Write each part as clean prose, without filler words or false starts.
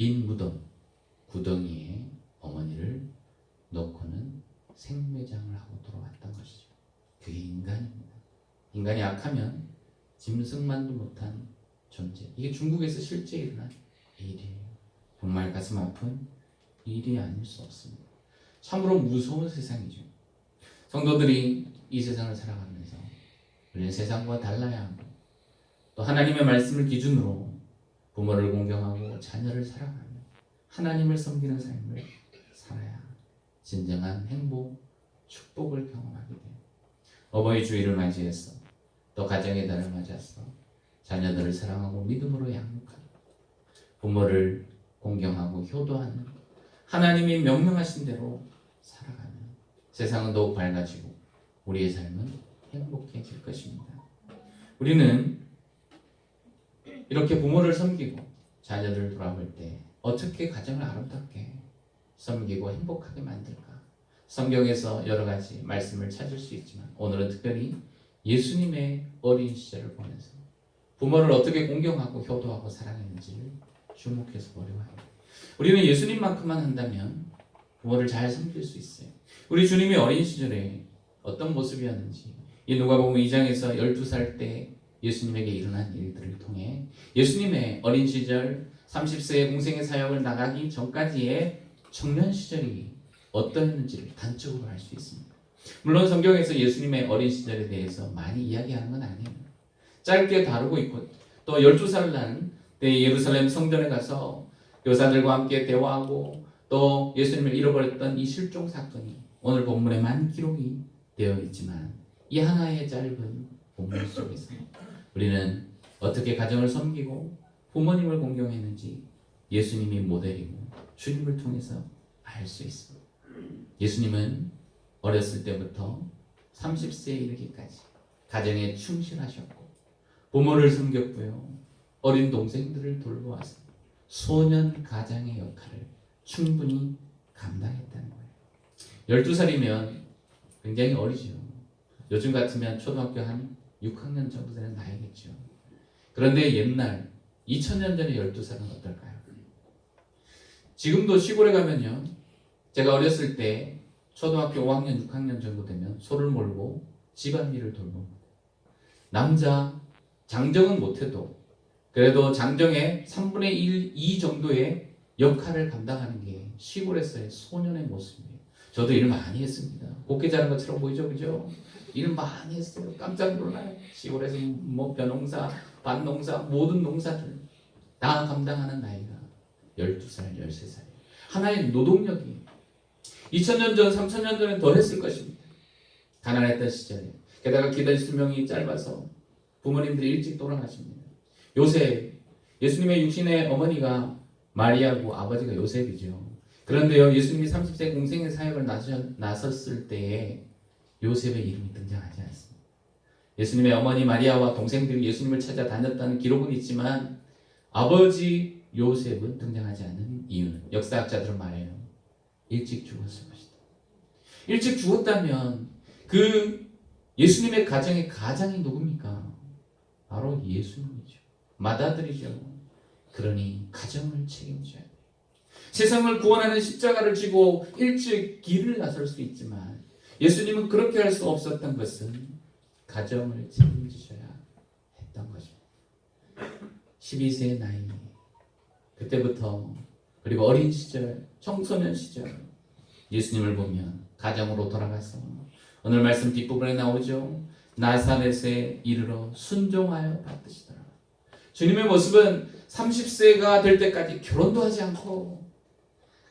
빈 무덤 구덩이에 어머니를 넣고는 생매장을 하고 돌아왔던 것이죠. 그게 인간입니다. 인간이 악하면 짐승만도 못한 존재. 이게 중국에서 실제 일어난 일이에요. 정말 가슴 아픈 일이 아닐 수 없습니다. 참으로 무서운 세상이죠. 성도들이 이 세상을 살아가면서 우리는 세상과 달라야 하고 또 하나님의 말씀을 기준으로 부모를 공경하고 자녀를 사랑하며 하나님을 섬기는 삶을 살아야 진정한 행복, 축복을 경험하게 돼요. 어버이 주일을 맞이해서 또 가정의 달을 맞아서 자녀들을 사랑하고 믿음으로 양육하고 부모를 공경하고 효도하는 하나님이 명령하신 대로 살아가면 세상은 더욱 밝아지고 우리의 삶은 행복해질 것입니다. 우리는 이렇게 부모를 섬기고 자녀를 돌아볼 때 어떻게 가정을 아름답게 섬기고 행복하게 만들까? 성경에서 여러 가지 말씀을 찾을 수 있지만 오늘은 특별히 예수님의 어린 시절을 보면서 부모를 어떻게 공경하고 효도하고 사랑했는지를 주목해서 보려고 합니다. 우리는 예수님만큼만 한다면 부모를 잘 섬길 수 있어요. 우리 주님이 어린 시절에 어떤 모습이었는지 이 누가복음 2장에서 12살 때 예수님에게 일어난 일들을 통해 예수님의 어린 시절 30세의 공생의 사역을 나가기 전까지의 청년 시절이 어떠했는지를 단적으로 알 수 있습니다. 물론 성경에서 예수님의 어린 시절에 대해서 많이 이야기하는 건 아니에요. 짧게 다루고 있고 또 12살 난 때 예루살렘 성전에 가서 교사들과 함께 대화하고 또 예수님을 잃어버렸던 이 실종 사건이 오늘 본문에만 기록이 되어 있지만 이 하나의 짧은 본문 속에서 우리는 어떻게 가정을 섬기고 부모님을 공경했는지 예수님이 모델이고 주님을 통해서 알 수 있습니다. 예수님은 어렸을 때부터 30세에 이르기까지 가정에 충실하셨고 부모를 섬겼고요. 어린 동생들을 돌보아서 소년 가장의 역할을 충분히 감당했다는 거예요. 12살이면 굉장히 어리죠. 요즘 같으면 초등학교 한 6학년 정도 되는 나이겠죠. 그런데 옛날 2000년 전에 12살은 어떨까요? 지금도 시골에 가면요. 제가 어렸을 때 초등학교 5학년, 6학년 정도 되면 소를 몰고 집안일을 돌봅니다. 남자 장정은 못해도 그래도 장정의 3분의 1, 2 정도의 역할을 감당하는 게 시골에서의 소년의 모습이에요. 저도 일 많이 했습니다. 곱게 자란 것처럼 보이죠, 그죠? 일 많이 했어요. 깜짝 놀라요. 시골에서 뭐 벼농사, 밭농사, 모든 농사들 다 감당하는 나이가 12살, 13살이에요. 하나의 노동력이에요. 2000년 전, 3000년 전엔 더 했을 것입니다. 가난했던 시절에. 게다가 기다릴 수명이 짧아서 부모님들이 일찍 돌아가십니다. 요셉, 예수님의 육신의 어머니가 마리아고 아버지가 요셉이죠. 그런데요, 예수님이 30세 공생의 사역을 나섰을 때에 요셉의 이름이 등장하지 않습니다. 예수님의 어머니 마리아와 동생들이 예수님을 찾아다녔다는 기록은 있지만 아버지 요셉은 등장하지 않는 이유는 역사학자들은 말해요. 일찍 죽었을 것이다. 일찍 죽었다면 그 예수님의 가정의 가장이 누굽니까? 바로 예수님이죠. 맏아들이죠. 그러니 가정을 책임져야 돼요. 세상을 구원하는 십자가를 지고 일찍 길을 나설 수 있지만 예수님은 그렇게 할 수 없었던 것은 가정을 책임지셔야 했던 거죠. 12세의 나이 그때부터 그리고 어린 시절, 청소년 시절 예수님을 보면 가정으로 돌아가서 오늘 말씀 뒷부분에 나오죠. 나사렛에 이르러 순종하여 받으시더라. 주님의 모습은 30세가 될 때까지 결혼도 하지 않고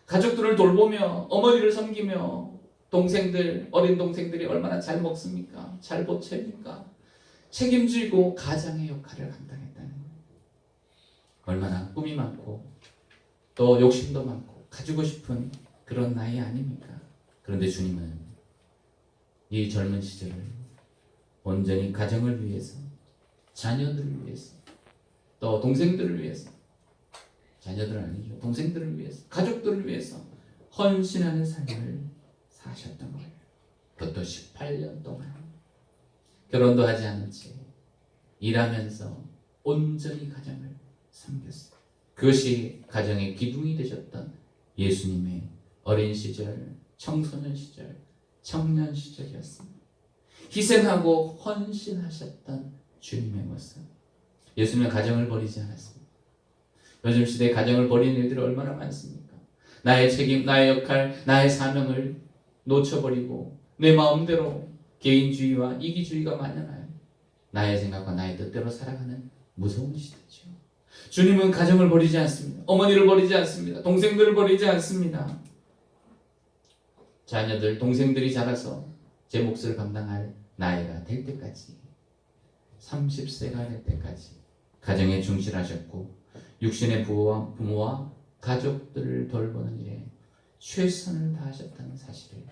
가족들을 돌보며 어머니를 섬기며 동생들, 어린 동생들이 얼마나 잘 먹습니까? 잘 보채입니까? 책임지고 가장의 역할을 감당했다는 거예요. 얼마나 꿈이 많고 또 욕심도 많고 가지고 싶은 그런 나이 아닙니까? 그런데 주님은 이 젊은 시절을 온전히 가정을 위해서, 자녀들을 위해서, 또 동생들을 위해서, 자녀들은 아니죠. 동생들을 위해서, 가족들을 위해서 헌신하는 삶을 사셨던 거예요. 그것도 18년 동안 결혼도 하지 않은 채 일하면서 온전히 가정을 섬겼어요. 그것이 가정의 기둥이 되셨던 예수님의 어린 시절, 청소년 시절, 청년 시절이었습니다. 희생하고 헌신하셨던 주님의 모습. 예수님은 가정을 버리지 않았습니다. 요즘 시대에 가정을 버리는 일들이 얼마나 많습니까? 나의 책임, 나의 역할, 나의 사명을 놓쳐버리고 내 마음대로 개인주의와 이기주의가 만연하여 나의 생각과 나의 뜻대로 살아가는 무서운 시대죠. 주님은 가정을 버리지 않습니다. 어머니를 버리지 않습니다. 동생들을 버리지 않습니다. 자녀들, 동생들이 자라서 제 몫을 감당할 나이가 될 때까지 30세가 될 때까지 가정에 충실하셨고 육신의 부모와 가족들을 돌보는 일에 최선을 다하셨다는 사실을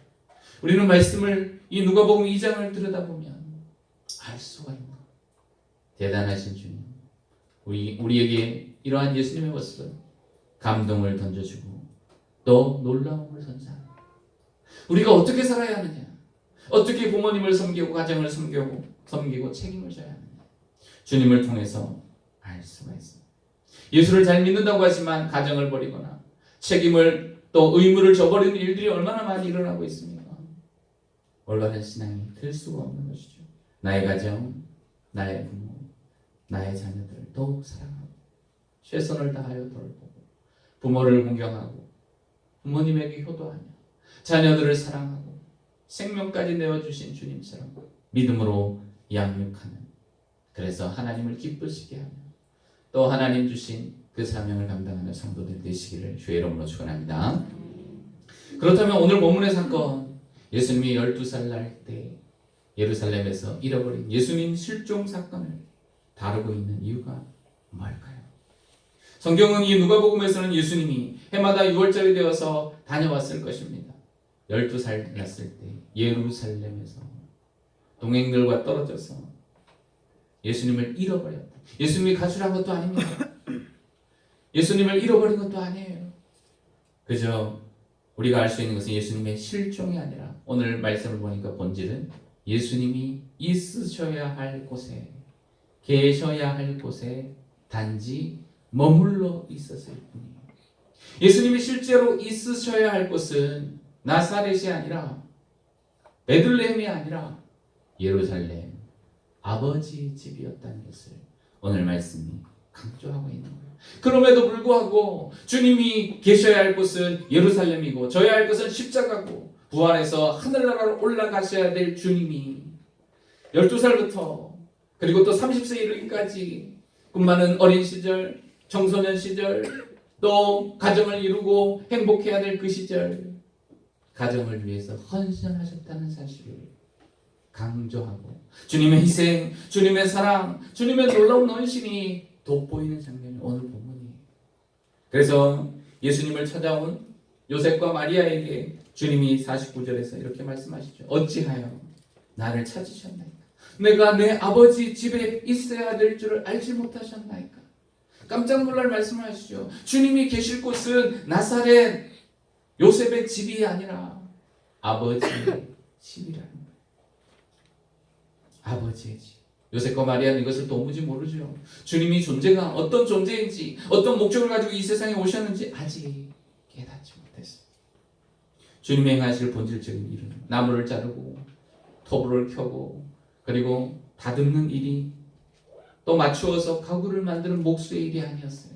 우리는 말씀을 이 누가복음 2장을 들여다보면 알 수가 있는 대단하신 주님, 우리에게 이러한 예수님의 모습을 감동을 던져주고 또 놀라움을 선사합니다. 우리가 어떻게 살아야 하느냐, 어떻게 부모님을 섬기고 가정을 섬기고 책임을 져야 하느냐, 주님을 통해서 알 수가 있습니다. 예수를 잘 믿는다고 하지만 가정을 버리거나 책임을 또 의무를 저버리는 일들이 얼마나 많이 일어나고 있습니까? 올바른 신앙이 될 수가 없는 것이죠. 나의 가정, 나의 부모, 나의 자녀들을 더욱 사랑하고 최선을 다하여 돌보고 부모를 공경하고 부모님에게 효도하며 자녀들을 사랑하고 생명까지 내어주신 주님처럼 믿음으로 양육하는, 그래서 하나님을 기쁘시게 하며 또 하나님 주신 그 사명을 감당하는 성도들 되시기를 주의 이름으로 축원합니다. 그렇다면 오늘 본문의 사건, 예수님이 12살 날 때 예루살렘에서 잃어버린 예수님 실종 사건을 다루고 있는 이유가 뭘까요? 성경은 이 누가복음에서는 예수님이 해마다 6월절이 되어서 다녀왔을 것입니다. 12살 났을 때 예루살렘에서 동행들과 떨어져서 예수님을 잃어버렸다. 예수님이 가출한 것도 아닙니다. 예수님을 잃어버린 것도 아니에요. 그저 우리가 알 수 있는 것은 예수님의 실종이 아니라 오늘 말씀을 보니까 본질은 예수님이 있으셔야 할 곳에, 계셔야 할 곳에 단지 머물러 있었을 뿐이에요. 예수님이 실제로 있으셔야 할 곳은 나사렛이 아니라 베들레헴이 아니라 예루살렘, 아버지 집이었다는 것을 오늘 말씀이 강조하고 있는 거예요. 그럼에도 불구하고 주님이 계셔야 할 곳은 예루살렘이고 져야 할 것은 십자가고 부활해서 하늘나라로 올라가셔야 될 주님이 12살부터 그리고 또 30세 이르기까지 꿈많은 어린 시절, 청소년 시절, 또 가정을 이루고 행복해야 될 그 시절, 가정을 위해서 헌신하셨다는 사실을 강조하고 주님의 희생, 주님의 사랑, 주님의 놀라운 헌신이 돋보이는 장면이 오늘 본문이에요. 그래서 예수님을 찾아온 요셉과 마리아에게 주님이 49절에서 이렇게 말씀하시죠. 어찌하여 나를 찾으셨나이까? 내가 내 아버지 집에 있어야 될 줄을 알지 못하셨나이까? 깜짝 놀랄 말씀을 하시죠. 주님이 계실 곳은 나사렛 요셉의 집이 아니라 아버지의 집이라는 거예요. 아버지의 집. 요셉과 마리아는 이것을 도무지 모르죠. 주님이 존재가 어떤 존재인지, 어떤 목적을 가지고 이 세상에 오셨는지 아직 깨닫지 못했어요. 주님이 행하실 본질적인 일은 나무를 자르고 토불을 켜고 그리고 다듬는 일이 또 맞추어서 가구를 만드는 목수의 일이 아니었어요.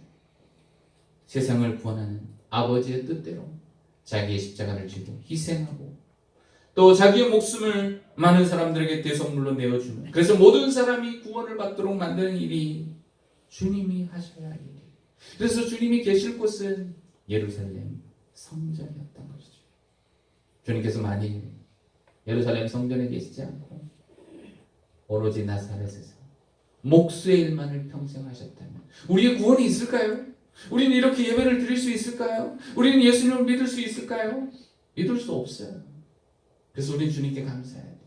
세상을 구원하는 아버지의 뜻대로 자기의 십자가를 지고 희생하고 또 자기의 목숨을 많은 사람들에게 대속물로 내어주는, 그래서 모든 사람이 구원을 받도록 만드는 일이 주님이 하셔야 할 일이에요. 그래서 주님이 계실 곳은 예루살렘 성전이었던 것이죠. 주님께서 만일 예루살렘 성전에 계시지 않고 오로지 나사렛에서 목수의 일만을 평생 하셨다면 우리의 구원이 있을까요? 우리는 이렇게 예배를 드릴 수 있을까요? 우리는 예수님을 믿을 수 있을까요? 믿을 수 없어요. 그래서 우리는 주님께 감사해야 돼요.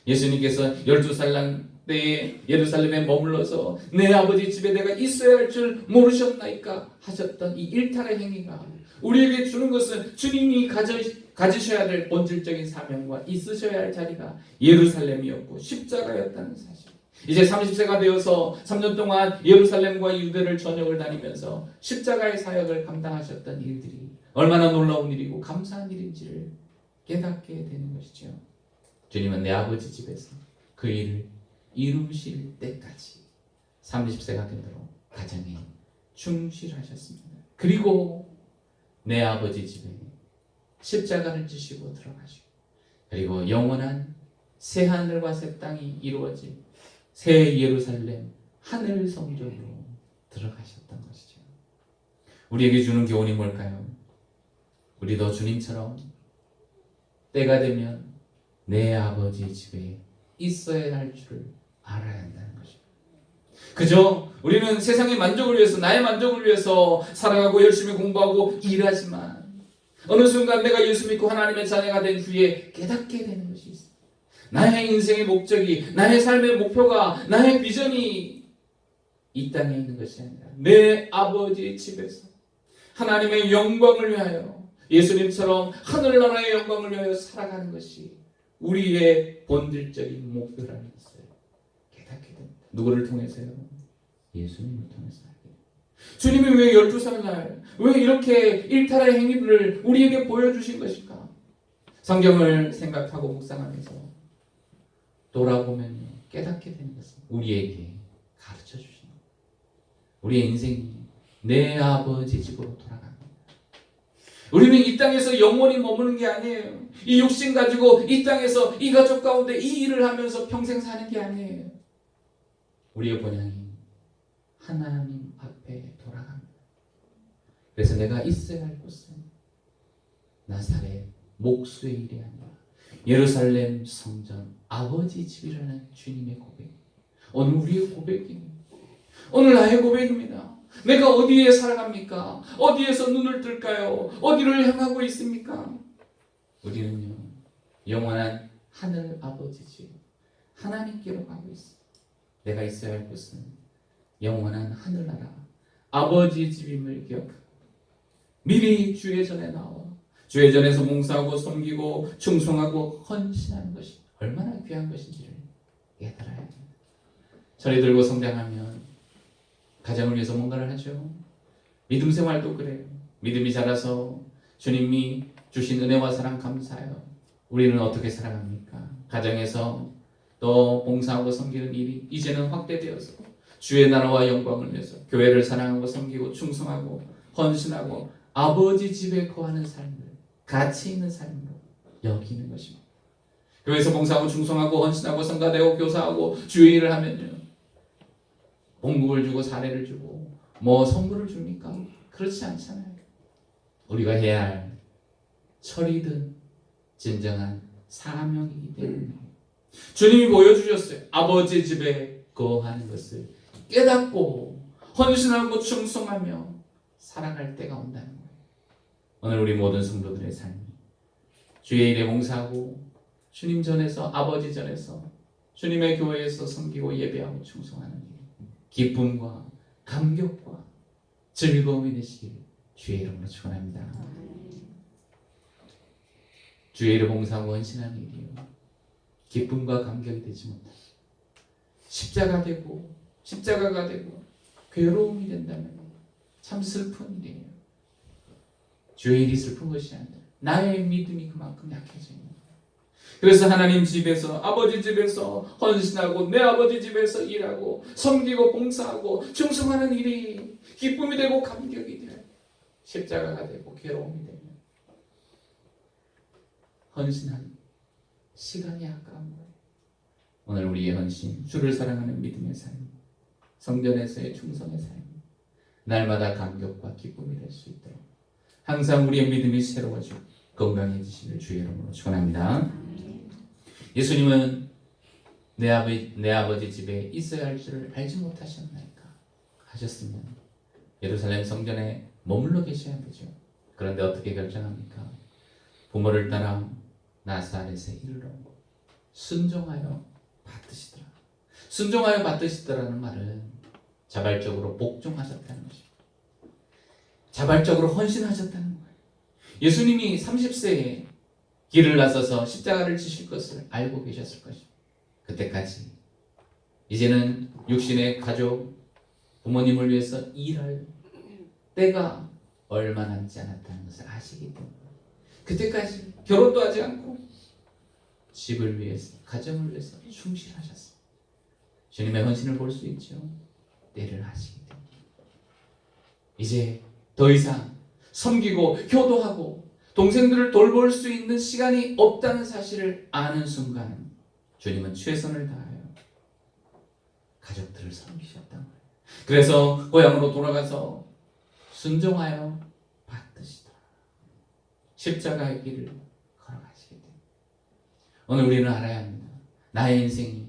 예수님께서 12살 날 때에 예루살렘에 머물러서 내 아버지 집에 내가 있어야 할 줄 모르셨나이까 하셨던 이 일탈의 행위가 우리에게 주는 것은 주님이 가지셔야 될 본질적인 사명과 있으셔야 할 자리가 예루살렘이었고 십자가였다는 사실. 이제 30세가 되어서 3년 동안 예루살렘과 유대를 전역을 다니면서 십자가의 사역을 감당하셨던 일들이 얼마나 놀라운 일이고 감사한 일인지를 깨닫게 되는 것이죠. 주님은 내 아버지 집에서 그 일을 이루실 때까지 30세가 되도록 가정에 충실하셨습니다. 그리고 내 아버지 집에 십자가를 지시고 들어가시고, 그리고 영원한 새 하늘과 새 땅이 이루어진 새 예루살렘 하늘 성전으로 들어가셨던 것이죠. 우리에게 주는 교훈이 뭘까요? 우리도 주님처럼 때가 되면 내 아버지 집에 있어야 할 줄을 알아야 한다는 것입니다. 그저 우리는 세상의 만족을 위해서, 나의 만족을 위해서 살아가고 열심히 공부하고 일하지만 어느 순간 내가 예수 믿고 하나님의 자녀가 된 후에 깨닫게 되는 것이 있습니다. 나의 인생의 목적이, 나의 삶의 목표가, 나의 비전이 이 땅에 있는 것이 아니라 내 아버지 집에서 하나님의 영광을 위하여, 예수님처럼 하늘나라의 영광을 위하여 살아가는 것이 우리의 본질적인 목표라는 것을 깨닫게 됩니다. 누구를 통해서요? 예수님을 통해서. 주님이 왜 12살 날, 왜 이렇게 일탈의 행위를 우리에게 보여주신 것일까? 성경을 생각하고 묵상하면서 돌아보면 깨닫게 되는 것은 우리에게 가르쳐 주신 것. 우리의 인생이 내 아버지 집으로 돌아갑니다. 우리는 이 땅에서 영원히 머무는 게 아니에요. 이 육신 가지고 이 땅에서 이 가족 가운데 이 일을 하면서 평생 사는 게 아니에요. 우리의 본향이 하나님 앞에 돌아갑니다. 그래서 내가 있어야 할 곳은 나사렛 목수의 일이 아니라 예루살렘 성전 아버지 집이라는 주님의 고백. 오늘 우리의 고백입니다. 오늘 나의 고백입니다. 내가 어디에 살아갑니까? 어디에서 눈을 뜰까요? 어디를 향하고 있습니까? 우리는요, 영원한 하늘 아버지 집 하나님께로 가고 있습니다. 내가 있어야 할 곳은 영원한 하늘나라 아버지 집임을 기억하고 미리 주의 전에 나와 주의 전에서 봉사하고 섬기고 충성하고 헌신하는 것이 얼마나 귀한 것인지를 깨달아야 합니다. 철이 들고 성장하면 가정을 위해서 뭔가를 하죠. 믿음 생활도 그래요. 믿음이 자라서 주님이 주신 은혜와 사랑 감사해요. 우리는 어떻게 살아갑니까? 가정에서 또 봉사하고 섬기는 일이 이제는 확대되어서 주의 나라와 영광을 위해서 교회를 사랑하고 섬기고 충성하고 헌신하고 아버지 집에 거하는 삶을 가치 있는 삶으로 여기는 것입니다. 교회에서 봉사하고 충성하고 헌신하고 성가되고 교사하고 주의 일을 하면요, 봉급을 주고 사례를 주고 뭐 선물을 줍니까? 그렇지 않잖아요. 우리가 해야 할 철이든 진정한 사명이기 때문에 주님이 보여주셨어요. 아버지 집에 거하는 것을 깨닫고 헌신하고 충성하며 살아갈 때가 온다는 거예요. 오늘 우리 모든 성도들의 삶이 주의 일에 봉사하고 주님 전에서, 아버지 전에서, 주님의 교회에서 섬기고 예배하고 충성하는 일, 기쁨과 감격과 즐거움이 되시길 주의 이름으로 축원합니다. 주의 일에 봉사하고 헌신하는 일이요, 기쁨과 감격이 되지 못하고 십자가가 되고 괴로움이 된다면 참 슬픈 일이에요. 주의 일이 슬픈 것이 아니라 나의 믿음이 그만큼 약해져 있는 거예요. 그래서 하나님 집에서, 아버지 집에서 헌신하고 내 아버지 집에서 일하고 섬기고 봉사하고 충성하는 일이 기쁨이 되고 감격이 돼요. 십자가가 되고 괴로움이 되면 헌신하는 시간이 아까운 거예요. 오늘 우리의 헌신, 주를 사랑하는 믿음의 삶, 성전에서의 충성의 삶, 날마다 감격과 기쁨이 될 수 있도록 항상 우리의 믿음이 새로워지고 건강해지시길 주의 이름으로 축원합니다. 예수님은 내 아버지 집에 있어야 할 줄을 알지 못하셨나이까? 하셨으면 예루살렘 성전에 머물러 계셔야 되죠. 그런데 어떻게 결정합니까? 부모를 따라 나사렛에 이르러 순종하여 받으시더라. 순종하여 받으시더라는 말은 자발적으로 복종하셨다는 것입니다. 자발적으로 헌신하셨다는 거예요. 예수님이 30세에 길을 나서서 십자가를 지실 것을 알고 계셨을 것입니다. 그때까지 이제는 육신의 가족, 부모님을 위해서 일할 때가 얼마 남지 않았다는 것을 아시기 때문에 그때까지 결혼도 하지 않고 집을 위해서, 가정을 위해서 충실하셨습니다. 주님의 헌신을 볼 수 있죠. 때를 하시기 때문에 이제 더 이상 섬기고 효도하고 동생들을 돌볼 수 있는 시간이 없다는 사실을 아는 순간 주님은 최선을 다하여 가족들을 섬기셨단 말이에요. 그래서 고향으로 돌아가서 순종하여 받으시더라. 십자가의 길을 걸어가시게 됩니다. 오늘 우리는 알아야 합니다. 나의 인생이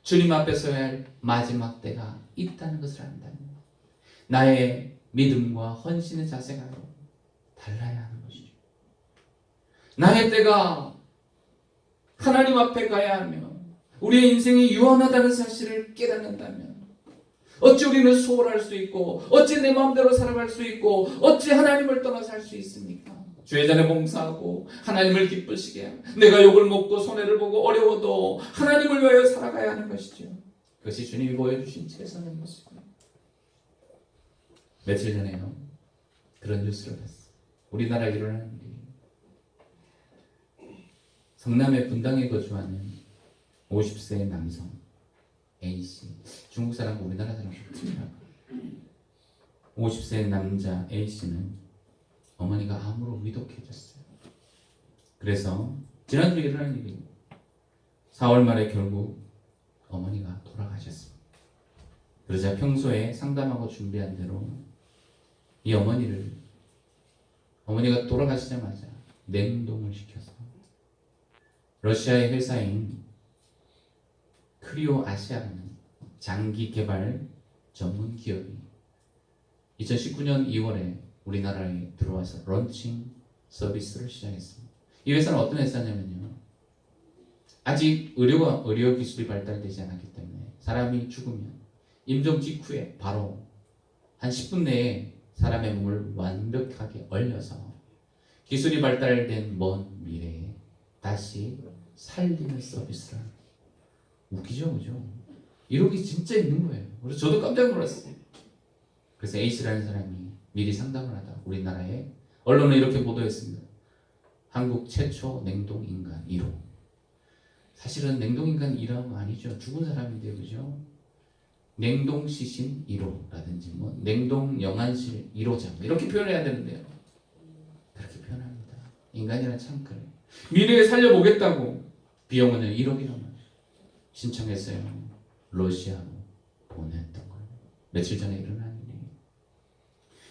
주님 앞에 서야 할 마지막 때가 있다는 것을 안다면 나의 믿음과 헌신의 자세가 달라야 하는 것이죠. 나의 때가 하나님 앞에 가야 하며 우리의 인생이 유한하다는 사실을 깨닫는다면 어찌 우리는 소홀할 수 있고 어찌 내 마음대로 살아갈 수 있고 어찌 하나님을 떠나 살 수 있습니까? 주의 전에 봉사하고 하나님을 기쁘시게 하고 내가 욕을 먹고 손해를 보고 어려워도 하나님을 위하여 살아가야 하는 것이죠. 그것이 주님이 보여주신 최선의 모습입니다. 며칠 전에요 그런 뉴스를 봤어요. 우리나라에 일어나는 일이 성남의 분당에 거주하는 50세 남성 A씨, 중국 사람과 우리나라 사람 좀 틀려요. 50세 남자 A씨는 어머니가 암으로 위독해졌어요. 그래서 지난주에 일어난 일이 4월 말에 결국 어머니가 돌아가셨습니다. 그러자 평소에 상담하고 준비한 대로 이 어머니가 돌아가시자마자 냉동을 시켜서 러시아의 회사인 크리오 아시아라는 장기 개발 전문 기업이 2019년 2월에 우리나라에 들어와서 런칭 서비스를 시작했습니다. 이 회사는 어떤 회사냐면요. 아직 의료 기술이 발달되지 않았기 때문에 사람이 죽으면 임종 직후에 바로 한 10분 내에 사람의 몸을 완벽하게 얼려서 기술이 발달된 먼 미래에 다시 살리는 서비스를 합니다. 웃기죠, 그죠? 이렇게 진짜 있는 거예요. 그래서 저도 깜짝 놀랐어요. 그래서 A씨라는 사람이 미리 상담을 하다 우리나라에 언론은 이렇게 보도했습니다. 한국 최초 냉동인간 1호. 사실은 냉동인간 1호는 아니죠. 죽은 사람인데 그죠? 냉동시신 1호라든지 뭐 냉동영안실 1호장 이렇게 표현해야 되는데요. 그렇게 표현합니다. 인간이란 참 그래요. 미래에 살려보겠다고 비용은 1억이라고 신청했어요. 러시아로 보냈던 거예요. 며칠 전에 일어난 일이.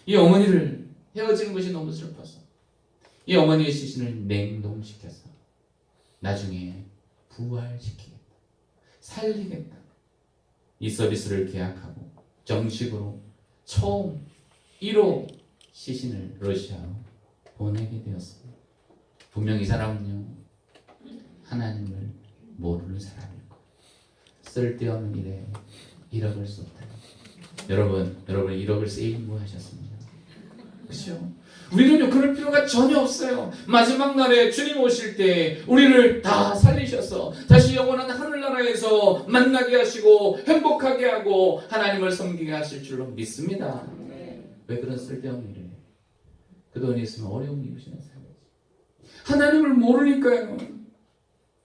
이 어머니를 헤어지는 것이 너무 슬퍼서 이 어머니의 시신을 냉동시켜서 나중에 부활시키겠다. 살리겠다. 이 서비스를 계약하고 정식으로 처음 1호 시신을 러시아로 보내게 되었습니다. 분명 이 사람은요. 하나님을 모르는 사람일 거예요. 쓸데없는 일에 1억을 썼다. 여러분 1억을 세이브 하셨습니다. 그렇죠? 우리는요 그럴 필요가 전혀 없어요. 마지막 날에 주님 오실 때 우리를 다 살리셔서 다시 영원한 하늘나라에서 만나게 하시고 행복하게 하고 하나님을 섬기게 하실 줄로 믿습니다. 왜 그런 쓸데없는 일에 그 돈이 있으면 어려운 이웃이나 살아야지. 하나님을 모르니까요.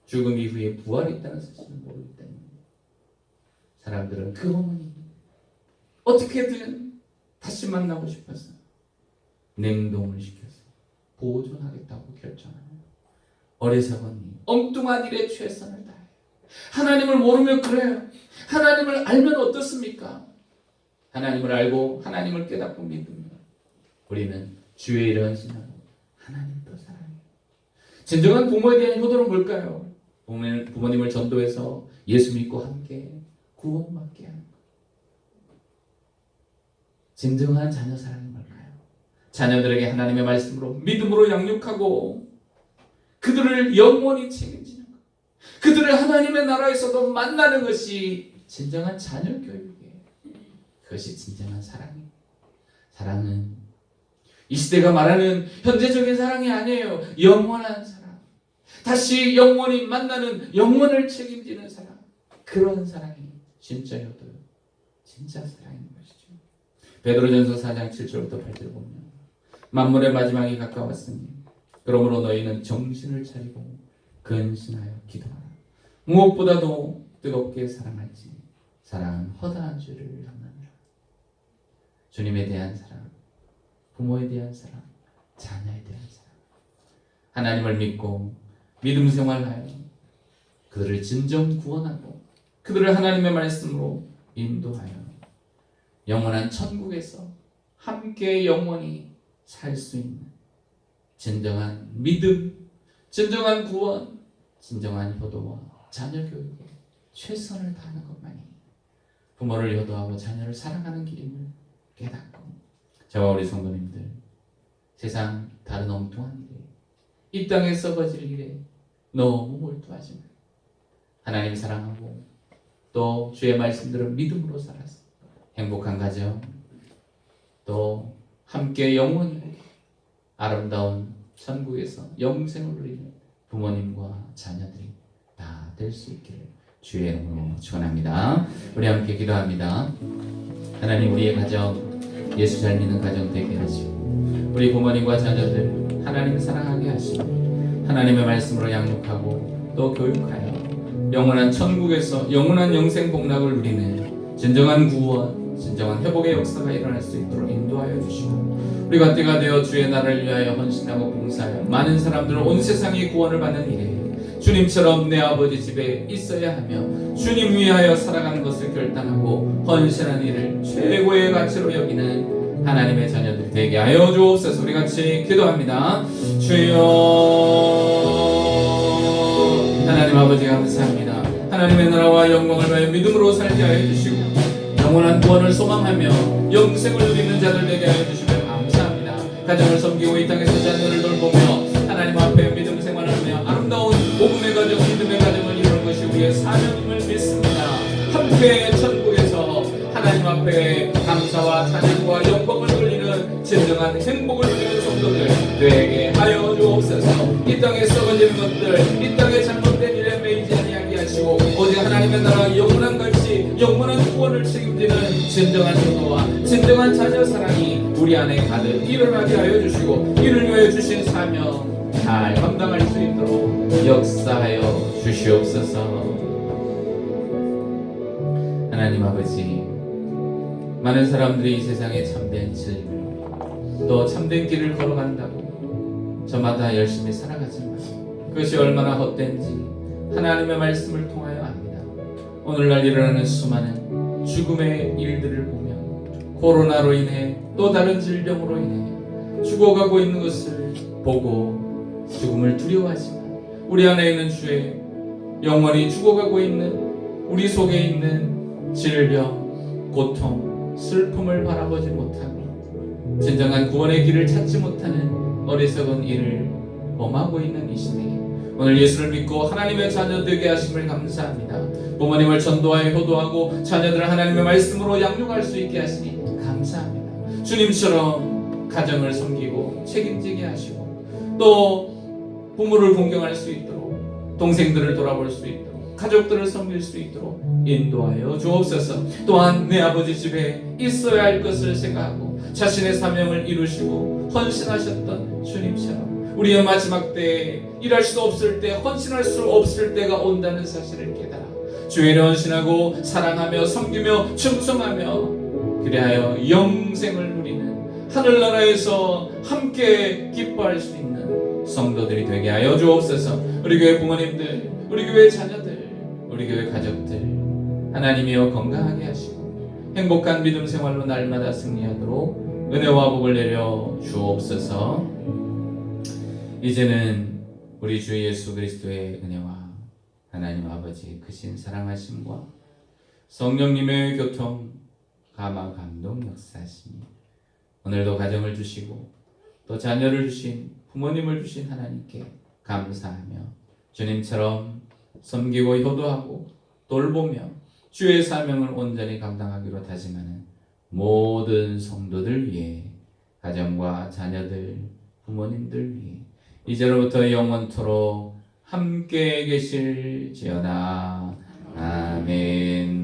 죽음 이후에 부활이 있다는 사실을 모르기 때문에 사람들은 그 어머니 어떻게든 다시 만나고 싶어서 냉동을 시켜서 보존하겠다고 결정하는 어리석은 엉뚱한 일에 최선을 다해요. 하나님을 모르면 그래요. 하나님을 알면 어떻습니까? 하나님을 알고 하나님을 깨닫고 믿으면 우리는 주의 일을 헌신하고 하나님을 더 사랑해요. 진정한 부모에 대한 효도는 뭘까요? 부모님을 전도해서 예수 믿고 함께 구원받게 하는 것. 진정한 자녀 사랑이 뭘까요? 자녀들에게 하나님의 말씀으로 믿음으로 양육하고 그들을 영원히 책임지는 것. 그들을 하나님의 나라에서도 만나는 것이 진정한 자녀 교육이에요. 그것이 진정한 사랑이에요. 사랑은 이 시대가 말하는 현재적인 사랑이 아니에요. 영원한 사랑. 다시 영원히 만나는 영원을 책임지는 사랑. 그런 사랑이 진짜 효도요. 진짜 사랑인 것이죠. 베드로전서 4장 7절부터 8절 보면 만물의 마지막이 가까웠으니 그러므로 너희는 정신을 차리고 근신하여 기도하라. 무엇보다도 뜨겁게 사랑할지 사랑은 허다한 죄를 담느니라. 주님에 대한 사랑, 부모에 대한 사랑, 자녀에 대한 사랑, 하나님을 믿고 믿음 생활하여 그들을 진정 구원하고 그들을 하나님의 말씀으로 인도하여 영원한 천국에서 함께 영원히 살 수 있는 진정한 믿음, 진정한 구원, 진정한 효도와 자녀 교육에 최선을 다하는 것만이 부모를 효도하고 자녀를 사랑하는 길임을 깨닫고 저와 우리 성도님들 세상 다른 엉뚱한 일에 이 땅에 썩어질 일에 너무 몰두하지 말고 하나님 사랑하고 또 주의 말씀들을 믿음으로 살아서 행복한 가정 또 함께 영원히 아름다운 천국에서 영생을 누리는 부모님과 자녀들이 다 될 수 있기를 주의 이름으로 축원합니다. 우리 함께 기도합니다. 하나님 우리의 가정 예수 잘 믿는 가정 되게 하시고 우리 부모님과 자녀들 하나님 사랑하게 하시고 하나님의 말씀으로 양육하고 또 교육하여 영원한 천국에서 영원한 영생 복락을 누리는 진정한 구원, 진정한 회복의 역사가 일어날 수 있도록 인도하여 주시고 우리가 때가 되어 주의 나라를 위하여 헌신하고 봉사하여 많은 사람들을 온 세상이 구원을 받는 일에 주님처럼 내 아버지 집에 있어야 하며 주님 위하여 살아가는 것을 결단하고 헌신하는 일을 최고의 가치로 여기는 하나님의 자녀들이 되게 하여 주옵소서. 우리 같이 기도합니다. 주여 하나님 아버지 감사합니다. 하나님의 나라와 영광을 위하여 믿음으로 살게 하여 주시고 영원한 구원을 소망하며 영생을 누리는 자들 되게 하여 주시며 감사합니다. 가정을 섬기고 이 땅에서 자녀를 돌보며 하나님 앞에 믿음 생활하며 아름다운 복음의 가정, 믿음의 가정을 이루는 것이 우리의 사명임을 믿습니다. 함께 천국에서 하나님 앞에 감사와 찬양과 영광을 돌리는 진정한 행복을 누리는 성도들 되게 하여 주옵소서. 이 땅에 썩어지는 것들, 이 땅에 잘못된 일에 매이지 아니하게 하시고 오직 하나님의 나라 영원한 가치, 영원한 구원을 책임지는 진정한 효도와 진정한 자녀 사랑이 우리 안에 가득 일어나게 하여 주시고 이를 위해 주신 사명 잘 감당할 수 있도록 역사하여 주시옵소서. 하나님 아버지, 많은 사람들이 이 세상에 참된 진리 또 참된 길을 걸어간다고 저마다 열심히 살아가지만 그것이 얼마나 헛된지 하나님의 말씀을 통하여 압니다. 오늘날 일어나는 수많은 죽음의 일들을 보며 코로나로 인해 또 다른 질병으로 인해 죽어가고 있는 것을 보고 죽음을 두려워하지만 우리 안에 있는 주의 영원히 죽어가고 있는 우리 속에 있는 질병, 고통, 슬픔을 바라보지 못하고 진정한 구원의 길을 찾지 못하는 어리석은 일을 범하고 있는 이 시대에 오늘 예수를 믿고 하나님의 자녀 되게 하심을 감사합니다. 부모님을 전도하여 효도하고 자녀들을 하나님의 말씀으로 양육할 수 있게 하시니 감사합니다. 주님처럼 가정을 섬기고 책임지게 하시고 또 부모를 공경할 수 있도록 동생들을 돌아볼 수 있도록 가족들을 섬길 수 있도록 인도하여 주옵소서. 또한 내 아버지 집에 있어야 할 것을 생각하고 자신의 사명을 이루시고 헌신하셨던 주님처럼 우리의 마지막 때에 일할 수 없을 때 헌신할 수 없을 때가 온다는 사실을 깨달아 주의를 헌신하고 사랑하며 섬기며 충성하며 그리하여 영생을 누리는 하늘나라에서 함께 기뻐할 수 있는 성도들이 되게 하여 주옵소서. 우리 교회 부모님들, 우리 교회 자녀들, 우리 교회 가족들 하나님이여 건강하게 하시고 행복한 믿음 생활로 날마다 승리하도록 은혜와 복을 내려 주옵소서. 이제는 우리 주 예수 그리스도의 은혜와 하나님 아버지의 크신 사랑하심과 성령님의 교통, 감화, 감동, 역사하심이 오늘도 가정을 주시고 또 자녀를 주신 부모님을 주신 하나님께 감사하며 주님처럼 섬기고 효도하고 돌보며 주의 사명을 온전히 감당하기로 다짐하는 모든 성도들 위해 가정과 자녀들, 부모님들 위해 이제로부터 영원토록 함께 계실지어다. 아멘.